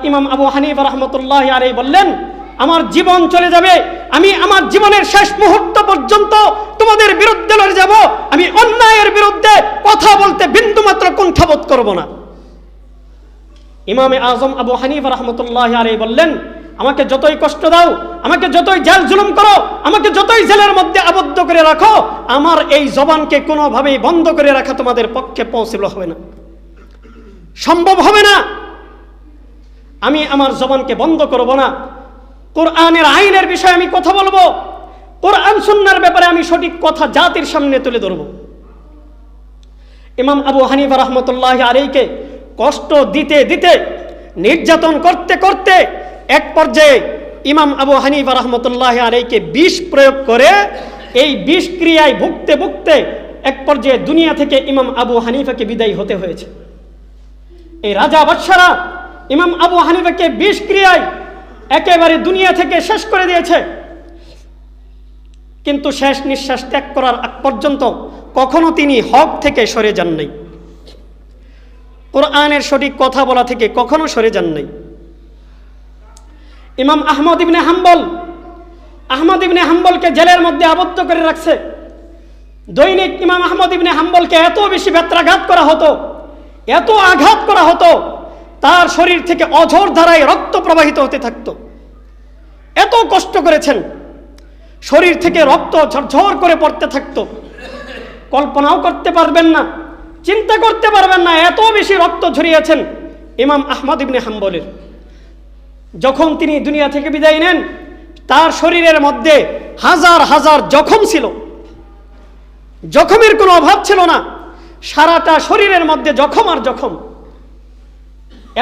ইমাম আবু হানিফা রহমতুল্লাহি আলাইহি বললেন, আমার জীবন চলে যাবে, আমি আমার জীবনের শেষ মুহূর্ত পর্যন্ত তোমাদের বিরুদ্ধে লড়ে যাব, আমি অন্যায়ের বিরুদ্ধে কথা বলতে বিন্দুমাত্র কুণ্ঠাবোধ করব না। ইমামে আজম আবু হানিফা রহমতুল্লাহি আলাইহি বললেন, আমাকে যতই কষ্ট দাও, আমাকে যতই জেল জুলুম করো, আমাকে যতই জেলের মধ্যে আবদ্ধ করে রাখো, আমার এই জবানকে কোনোভাবেই বন্ধ করে রাখা তোমাদের পক্ষে পসিবল হবে না, সম্ভব হবে না। আমি আমার জবানকে বন্ধ করব না, কোরআনের আইনের বিষয়ে আমি কথা বলবো, কোরআন সুন্নাহর ব্যাপারে আমি সঠিক কথা জাতির সামনে তুলে ধরব। ইমাম আবু হানিফা রহমতুল্লাহি আলাইহিকে কষ্ট দিতে দিতে, নির্যাতন করতে করতে এক পর্যায়ে ইমাম আবু হানিফা রহমতুল্লাহি আলাইহিকে বিষ প্রয়োগ করে এই বিষ ক্রিয়ায় ভুগতে ভুগতে এক পর্যায়ে দুনিয়া থেকে ইমাম আবু হানিফাকে বিদায় হতে হয়েছে। এই রাজা বাদশারা ইমাম আবু হানিফাকে বিষ ক্রিয়ায় একেবারে দুনিয়া থেকে শেষ করে দিয়েছে, কিন্তু শেষ নিঃশ্বাস ত্যাগ করার আগ পর্যন্ত কখনো তিনি হক থেকে সরে যান নাই, কোরআনের সঠিক কথা বলা থেকে কখনো সরে যান নাই। ইমাম আহমদ ইবনে হাম্বলকে জেলের মধ্যে আবদ্ধ করে রাখছে। দৈনিক ইমাম আহমদ ইবনে হাম্বলকে এত বেশি বেত্রাঘাত করা হতো, এত আঘাত করা হতো, তার শরীর থেকে অঝোর ধারায় রক্ত প্রবাহিত হতে থাকতো। এত কষ্ট করেছেন, শরীর থেকে রক্ত ঝরঝর করে পড়তে থাকতো, কল্পনাও করতে পারবেন না, চিন্তা করতে পারবেন না, এত বেশি রক্ত ঝরিয়েছেন ইমাম আহমদ ইবনে হাম্বলের। যখন তিনি দুনিয়া থেকে বিদায় নেন, তার শরীরের মধ্যে হাজার হাজার জখম ছিল, জখমের কোনো অভাব ছিল না, সারাটা শরীরের মধ্যে জখম আর জখম।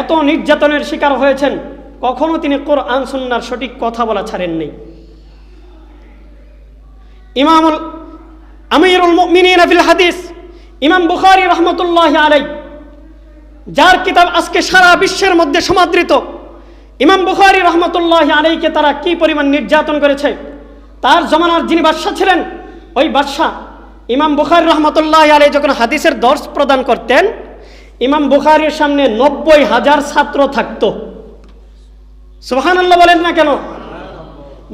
এত নির্যাতনের শিকার হয়েছেন, কখনো তিনি কোরআন সুন্নাহর সঠিক কথা বলা ছাড়েননি। ইমামুল আমিরুল মুমিনিন ফিল হাদিস ইমাম বুখারী রাহমাতুল্লাহি আলাইহি, যার কিতাব আজকে সারা বিশ্বের মধ্যে সমাদৃত, ইমাম বুখারী রাহমাতুল্লাহি আলাইহিকে তারা কি পরিমাণ নির্যাতন করেছে। তার জমানার যিনি বাদশা ছিলেন, ওই বাদশা ইমাম বুখারী রাহমাতুল্লাহি আলাইহি যখন হাদিসের দর্স প্রদান করতেন, ইমাম বুখারীর সামনে 90,000 ছাত্র থাকতো। সুবহানাল্লাহ বলেন না কেন?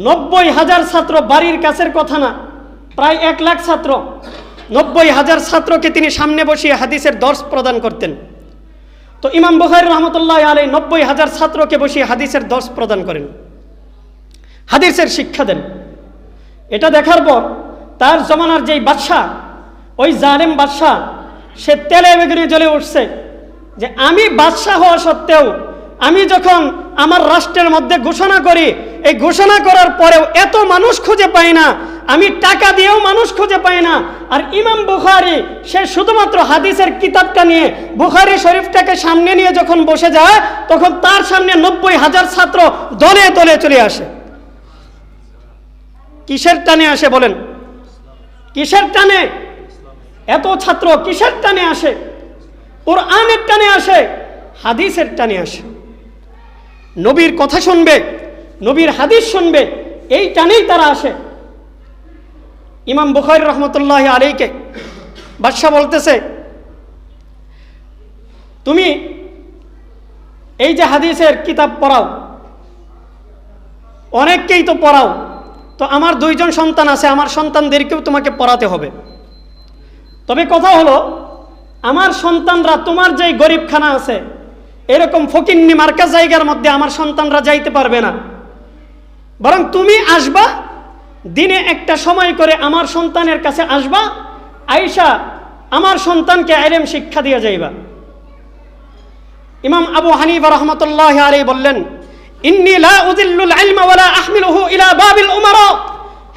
90,000 ছাত্র, বাড়ির কাছের কথা না, প্রায় 1 লাখ ছাত্র। 90,000 ছাত্রকে তিনি সামনে বসিয়ে হাদিসের দর্স প্রদান করতেন। তো ইমাম বুখারী রাহমাতুল্লাহি আলাইহি 90,000 ছাত্রকে বসিয়ে হাদিসের দর্স প্রদান করেন, হাদিসের শিক্ষা দেন। এটা দেখার পর তার জমানার যেই বাদশাহ, ওই জালেম বাদশাহ, সে তেলে বেগুনে জ্বলে উঠছে যে আমি বাদশাহ হওয়া সত্ত্বেও আমি যখন আমার রাষ্ট্রের মধ্যে ঘোষণা করি, এই ঘোষণা করার পরেও এত মানুষ খুঁজে পাই না, আমি টাকা দিয়েও মানুষ খুঁজে পাই না। আর ইমাম বুখারী সে শুধুমাত্র হাদিসের কিতাবটা নিয়ে, বুখারী শরীফটাকে সামনে নিয়ে যখন বসে যায়, তখন তার সামনে 90,000 ছাত্র দলে দলে চলে আসে। কিসের টানে আসে বলেন? কিসের টানে? এত ছাত্র কিসের টানে আসে? কোরআনের টানে আসে, হাদিসের টানে আসে। নবীর কথা শুনবে, নবীর হাদিস শুনবে, এই টানেই তারা আসে। ইমাম বুখারী রাহমাতুল্লাহি আলাইহিকে বাদশা বলতেছে, তুমি এই যে হাদিসের কিতাব পড়াও, অনেককেই তো পড়াও, তো আমার 2 জন সন্তান আছে, আমার সন্তানদেরকেও তোমাকে পড়াতে হবে। তবে কথা হলো, আমার সন্তানরা তোমার যে গরিবখানা আছে, এরকম ফকিন্নি মার্কা জায়গার মধ্যে আমার সন্তানরা যাইতে পারবে না, বরং তুমি আসবা, দিনে একটা সময় করে আমার সন্তানের কাছে আসবা, আয়েশা আমার সন্তানকে ইলম শিক্ষা দিয়ে যাইবা। ইমাম আবু হানিফা রাহমাতুল্লাহি আলাইহি বললেন, ইন্নী লা উযিল্লুল ইলমা ওয়া লা আহমিলুহু ইলা বাবিল উমারা।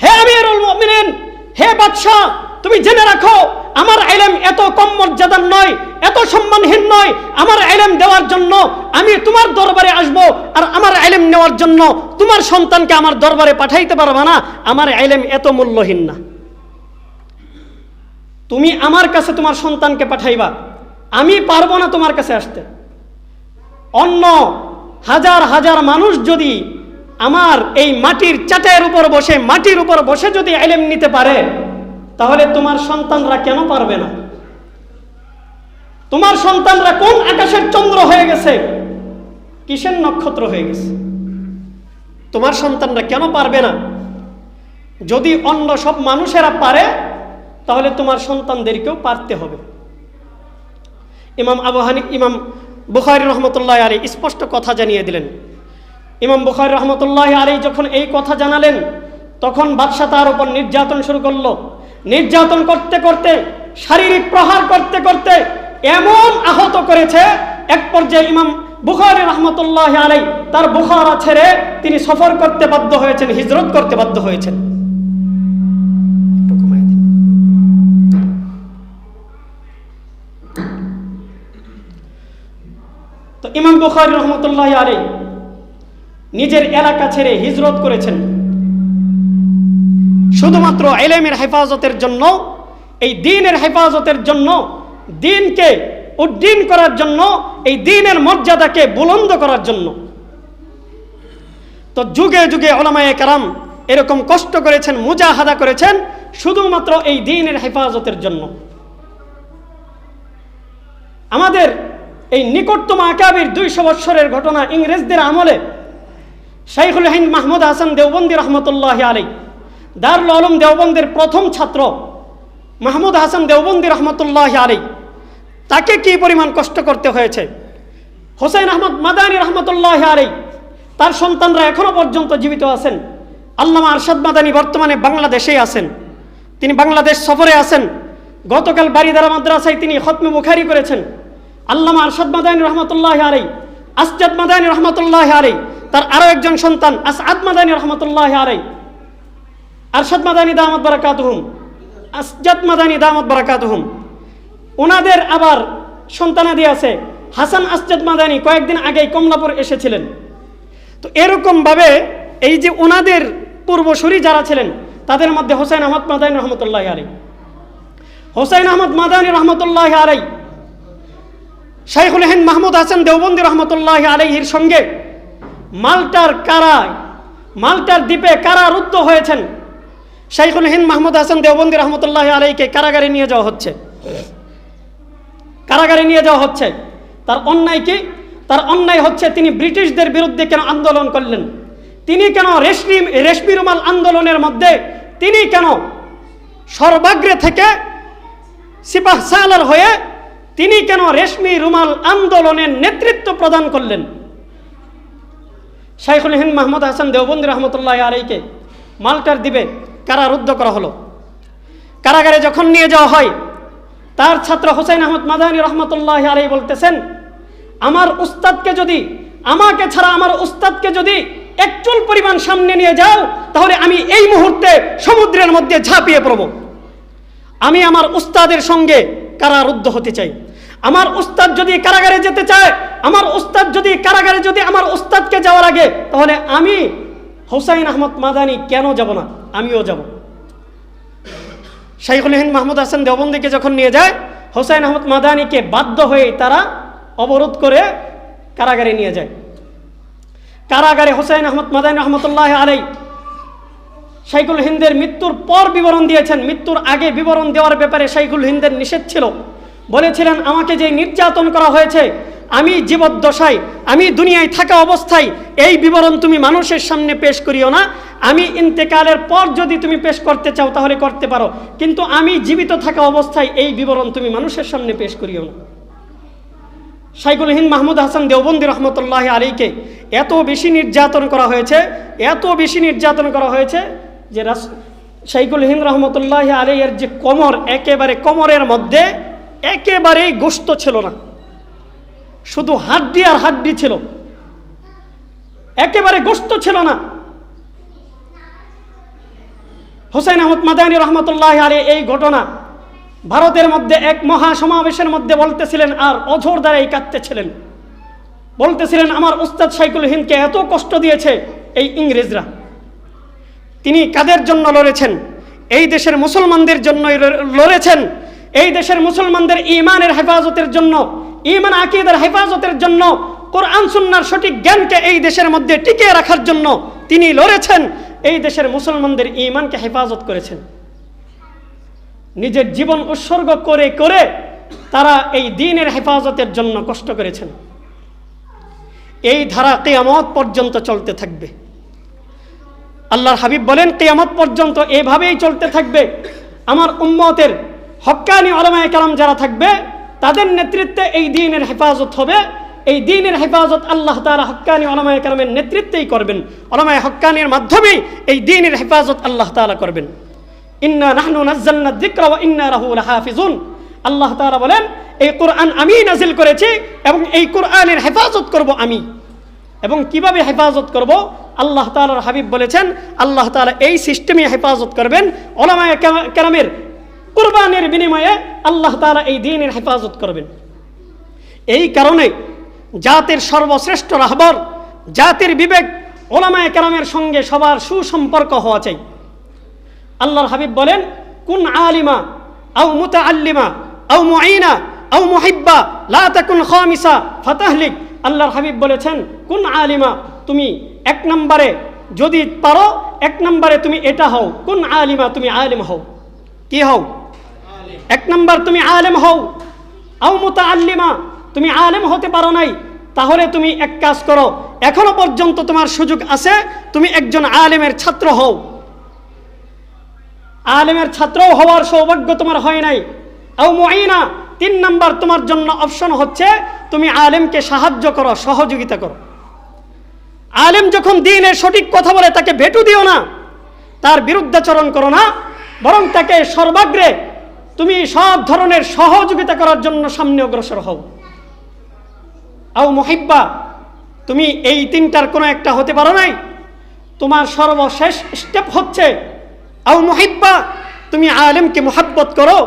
হে আমিরুল মুমিনিন, হে বাদশা, তুমি জেনে রাখো, আমার ইলম এত কম মর্যাদার নয়, এত সম্মানহীন নয়। আমার ইলম দেওয়ার জন্য আমি তোমার দরবারে আসব, আর আমার ইলম নেওয়ার জন্য তোমার সন্তানকে আমার দরবারে পাঠাইতে পারবে না। আমার ইলম এত মূল্যহীন না। তুমি আমার কাছে তোমার সন্তানকে পাঠাইবা, আমি পারবো না তোমার কাছে আসতে। অন্য হাজার হাজার মানুষ যদি আমার এই মাটির চাটাইয়ের উপর বসে, মাটির উপর বসে যদি ইলম নিতে পারে, তাহলে তোমার সন্তানরা কেন পারবে না? তোমার সন্তানরা কোন আকাশের চন্দ্র হয়ে গেছে, কিসের নক্ষত্র হয়ে গেছে? তোমার সন্তানরা কেন পারবে না? যদি অন্য সব মানুষেরা পারে, তাহলে তোমার সন্তানদেরকেও পারতে হবে। ইমাম বুখারী রাহমাতুল্লাহি আলাইহি স্পষ্ট কথা জানিয়ে দিলেন। ইমাম বুখারী রাহমাতুল্লাহি আলাইহি যখন এই কথা জানালেন, তখন বাদশা তার উপর নির্যাতন শুরু করলো। নির্যাতন করতে করতে, শারীরিক প্রহার করতে করতে এমন আহত করেছে, এক পর্যায়ে ইমাম বুখারী রাহমাতুল্লাহি আলাইহি তার বুখারা ছেড়ে তিনি সফর করতে বাধ্য হয়েছেন, হিজরত করতে বাধ্য হয়েছেন। তো ইমাম বুখারী রাহমাতুল্লাহি আলাইহি নিজের এলাকা ছেড়ে হিজরত করেছেন শুধুমাত্র ইলমের হেফাজতের জন্য, এই দ্বীনের হেফাজতের জন্য, দ্বীনকে উদ্দীন করার জন্য, এই দ্বীনের মর্যাদাকে বুলন্দ করার জন্য। তো যুগে যুগে উলামায়ে কেরাম এরকম কষ্ট করেছেন, মুজাহাদা করেছেন শুধুমাত্র এই দ্বীনের হেফাজতের জন্য। আমাদের এই নিকটতম আকাবির 200 বৎসরের ঘটনা, ইংরেজদের আমলে শাইখুল হিন্দ মাহমুদ হাসান দেওবন্দি রাহমাতুল্লাহি আলাইহি, দারুল উলুম দেওবন্দের প্রথম ছাত্র মাহমুদ হাসান দেওবন্দি রাহমাতুল্লাহি আলাইহি, তাকে কি পরিমাণ কষ্ট করতে হয়েছে। হোসেন আহমদ মাদানী রাহমাতুল্লাহি আলাইহি, তার সন্তানরা এখনো পর্যন্ত জীবিত আছেন। আল্লামা আরশাদ মাদানী বর্তমানে বাংলাদেশেই আছেন, তিনি বাংলাদেশ সফরে আছেন। গতকাল বারিদারা মাদ্রাসায় তিনি খতমে বুখারী করেছেন। আল্লামা আরশাদ মাদানী রাহমাতুল্লাহি আলাইহি, আসজাদ মাদানী রাহমাতুল্লাহি আলাইহি, তার আরো একজন সন্তান আসআদ মাদানী রহমতুল্লাহ আলাইহি, আরশাদ মাদানী দামাত বারাকাতুহুম, আসজাদ মাদানী দামাত বারাকাতুহুম, ওনাদের আবার সন্তানাদি আছে। হাসান আসজাদ মাদানী কয়েকদিন আগেই কমলাপুর এসেছিলেন। তো এরকমভাবে এই যে ওনাদের পূর্বসূরি যারা ছিলেন তাদের মধ্যে হোসেন আহমদ মাদানী রহমতুল্লাহ আলাইহি, হোসেন আহমদ মাদানী রহমতুল্লাহ আলাইহি শাইখুল হিন্দ মাহমুদ হাসান দেওবন্দি রহমতুল্লাহ আলাইহির সঙ্গে মাল্টার দ্বীপে কারারুদ্ধ হয়েছেন। শাইখুল হিন্দ মাহমুদ হাসান দেওবন্দি রহমতুল্লাহ আলাইহিকে কারাগারে নিয়ে যাওয়া হচ্ছে। তার অন্যায় কি? তার অন্যায় হচ্ছে তিনি ব্রিটিশদের বিরুদ্ধে কেন আন্দোলন করলেন, তিনি কেন রেশমি রুমাল আন্দোলনের মধ্যে তিনি কেন সর্বাগ্রে থেকে সিপাহ সালার হয়ে তিনি কেন রেশমি রুমাল আন্দোলনের নেতৃত্ব প্রদান করলেন। শাইখুল হিন্দ মাহমুদ হাসান দেওবন্দি রহমতুল্লাহ আলাইহিকে মাল্টার দ্বীপে কারারুদ্ধ করা হলো। কারাগারে যখন নিয়ে যাওয়া হয়, তার ছাত্র হোসেন আহমদ মাদানী রহমতুল্লাহ আলাইহি বলতেছেন, আমার উস্তাদকে যদি, আমাকে ছাড়া আমার উস্তাদকে যদি এক চুল পরিমাণ সামনে নিয়ে যাও তাহলে আমি এই মুহূর্তে সমুদ্রের মধ্যে ঝাঁপিয়ে পড়ব। আমি আমার উস্তাদের সঙ্গে কারারুদ্ধ হতে চাই। আমার উস্তাদ যদি কারাগারে যেতে চায়, আমার উস্তাদকে যাওয়ার আগে, তাহলে আমি হোসেন আহমদ মাদানী কেন যাব না, আমিও যাব। শাইখুল হিন্দ মাহমুদ হাসান দেওবন্দিকে যখন নিয়ে যায়, হোসেন আহমদ মাদানীকে বাধ্য হয়ে তারা অবরোধ করে কারাগারে নিয়ে যায়। কারাগারে হোসেন আহমদ মাদানী রহমতুল্লাহ আলাইহি শাইখুল হিন্দের মৃত্যুর পর বিবরণ দিয়েছেন। মৃত্যুর আগে বিবরণ দেওয়ার ব্যাপারে শাইখুল হিন্দের নিষেধ ছিল। বলেছিলেন, আমাকে যে নির্যাতন করা হয়েছে, আমি জীবদ্দশায়, আমি দুনিয়ায় থাকা অবস্থায় এই বিবরণ তুমি মানুষের সামনে পেশ করিও না। আমি ইন্তেকালের পর যদি তুমি পেশ করতে চাও তাহলে করতে পারো, কিন্তু আমি জীবিত থাকা অবস্থায় এই বিবরণ তুমি মানুষের সামনে পেশ করিও না। শাইখুল হিন্দ মাহমুদ হাসান দেওবন্দি রহমতুল্লাহ আলাইহিকে এত বেশি নির্যাতন করা হয়েছে যে শাইখুল হিন্দ রহমতুল্লাহ আলাইহির যে কোমর, একেবারে কোমরের মধ্যে একেবারেই গোশত ছিল না, শুধু হাড্ডি আর হাড্ডি ছিল, একেবারে গোশত ছিল না। হোসেন আহমদ মাদানী রহমতুল্লাহ আলাইহি এই ঘটনা ভারতের মধ্যে এক মহা সমাবেশের মধ্যে বলতেছিলেন, আর অঝোর দ্বারাই কাঁদতেছিলেন। বলতেছিলেন, আমার উস্তাদ শাইখুল হিন্দকে এত কষ্ট দিয়েছে এই ইংরেজরা। তিনি কাদের জন্য লড়েছেন? এই দেশের মুসলমানদের জন্যই লড়েছেন। এই দেশের মুসলমানদের ঈমানের হেফাজতের জন্য, ঈমান আকীদার হেফাজতের জন্য, কোরআন সুন্নাহর সঠিক জ্ঞানকে এই দেশের মধ্যে টিকিয়ে রাখার জন্য তিনি লড়েছেন। এই দেশের মুসলমানদের ঈমানকে হেফাজত করেছেন। নিজের জীবন উৎসর্গ করে করে তারা এই দ্বীনের হেফাজতের জন্য কষ্ট করেছেন। এই ধারা কিয়ামত পর্যন্ত চলতে থাকবে। আল্লাহর হাবিব বলেন, কিয়ামত পর্যন্ত এভাবেই চলতে থাকবে। আমার উম্মতের হক্কানি উলামায়ে কেরাম যারা থাকবে তাদের নেতৃত্বে এই দ্বীনের হেফাজত হবে। এই দ্বীনের হেফাজত আল্লাহ তাআলা হক্কানি উলামায়ে কেরামের নেতৃত্বেই করবেন। উলামায়ে হক্কানির মাধ্যমেই এই দ্বীনের হেফাজত আল্লাহ তাআলা করবেন। ইন্না নাহনু নাযালনা যিকরা ওয়া ইন্না লাহু লাহাফিজুন। আল্লাহ তাআলা বলেন, এই কোরআন আমি নাজিল করেছি এবং এই কোরআনের হেফাজত করব আমি। এবং কিভাবে হেফাজত করব? আল্লাহ তাআলার হাবিব বলেছেন, আল্লাহ তাআলা এই সিস্টেমে হেফাজত করবেন। উলামায়ে কেরামের কুরবানির বিনিময়ে আল্লাহ তাআলা এই দ্বীনের হেফাজত করবেন। এই কারণে জাতির সর্বশ্রেষ্ঠ রাহবার, জাতির বিবেক উলামায়ে কেরামের সঙ্গে সবার সুসম্পর্ক হওয়া চাই। আল্লাহর হাবিব বলেন, কুন আলিমা আও মুতাআল্লিমা আও মুঈনা আও মুহিব্বা লা তাকুন খামিসা ফাতাহলিক। আল্লাহর হাবিব বলেছেন, কুন আলিমা, তুমি এক নম্বরে যদি পারো, এক নম্বরে তুমি এটা হও, কুন আলিমা, তুমি আলিম হও। কি হও? এক নম্বর তুমি আলেম হও। আও মুতাআল্লিমা, তুমি আলেম হতে পারো নাই, তাহলে তুমি এক কাজ করো, এখনো পর্যন্ত তোমার সুযোগ আছে, তুমি একজন আলেমের ছাত্র হও। আলেমের ছাত্র হওয়ার সৌভাগ্য তোমার হয় নাই। আও মুঈনা, তিন নম্বর তোমার জন্য অপশন হচ্ছে তুমি আলেমকে সাহায্য করো, সহযোগিতা করো। আলেম যখন দ্বীনের সঠিক কথা বলে তাকে ভেটু দিও না, তার বিরুদ্ধাচরণ করো না, বরং তাকে সর্বাগ্রে তুমি সব ধরনের সহযোগিতা করার জন্য সামনে অগ্রসর হও। আও মুহিব্বা, তুমি এই তিনটার কোনো একটা হতে পারো নাই, তোমার সর্বশেষ স্টেপ হচ্ছে আও মুহিব্বা, তুমি আলেমকে মুহাব্বত করো,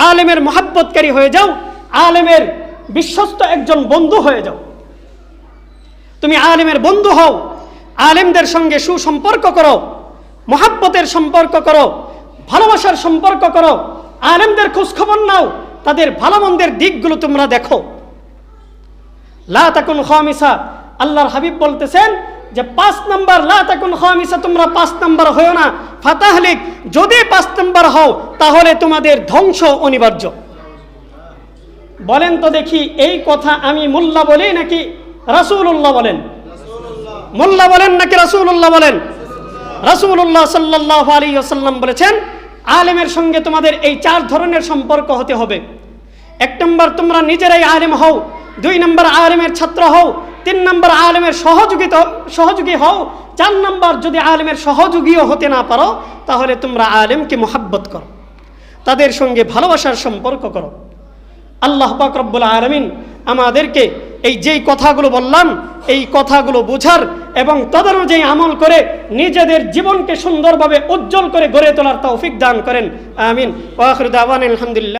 আলেমের মুহাব্বতকারী হয়ে যাও, আলেমের বিশ্বস্ত একজন বন্ধু হয়ে যাও। তুমি আলেমের বন্ধু হও, আলেমদের সঙ্গে সুসম্পর্ক করো, মুহাব্বতের সম্পর্ক করো, ভালোবাসার সম্পর্ক করো, আলেমদের খোঁজখবর নাও, তাদের ভালো মন্দের দিকগুলো তোমরা দেখো। লা তাকুন খামিসা, আল্লাহর হাবিব বলতেছেন যে 5 নাম্বার, লা তাকুন খামিসা, তোমরা 5 নাম্বার হও না, ফাতাহলিক, যদি 5 নাম্বার হও তাহলে তোমাদের ধ্বংস অনিবার্য। বলেন তো দেখি, এই কথা আমি মোল্লা বলি নাকি রাসূলুল্লাহ বলেন? মোল্লা বলেন নাকি রাসূলুল্লাহ বলেন? রাসূলুল্লাহ সাল্লাল্লাহু আলাইহি ওয়াসাল্লাম বলেছেন, আলেমের সঙ্গে তোমাদের এই 4 ধরনের সম্পর্ক হতে হবে। 1 নম্বর, তোমরা নিজেরাই আলেম হও। 2 নম্বর, আলেমের ছাত্র হও। 3 নম্বর, আলেমের সহযোগী হও। 4 নম্বর, যদি আলেমের সহযোগীও হতে না পারো তাহলে তোমরা আলেমকে মুহাব্বত করো, তাদের সঙ্গে ভালোবাসার সম্পর্ক করো। আল্লাহ পাক রব্বুল আলামিন আমাদেরকে এই যেই কথাগুলো বললাম, এই কথাগুলো বোঝার এবং তদনুযায়ী আমল করে নিজেদের জীবনকে সুন্দরভাবে উজ্জ্বল করে গড়ে তোলার তৌফিক দান করেন। আমিন। ওয়া আখিরু দাওয়ানা আলহামদুলিল্লাহ।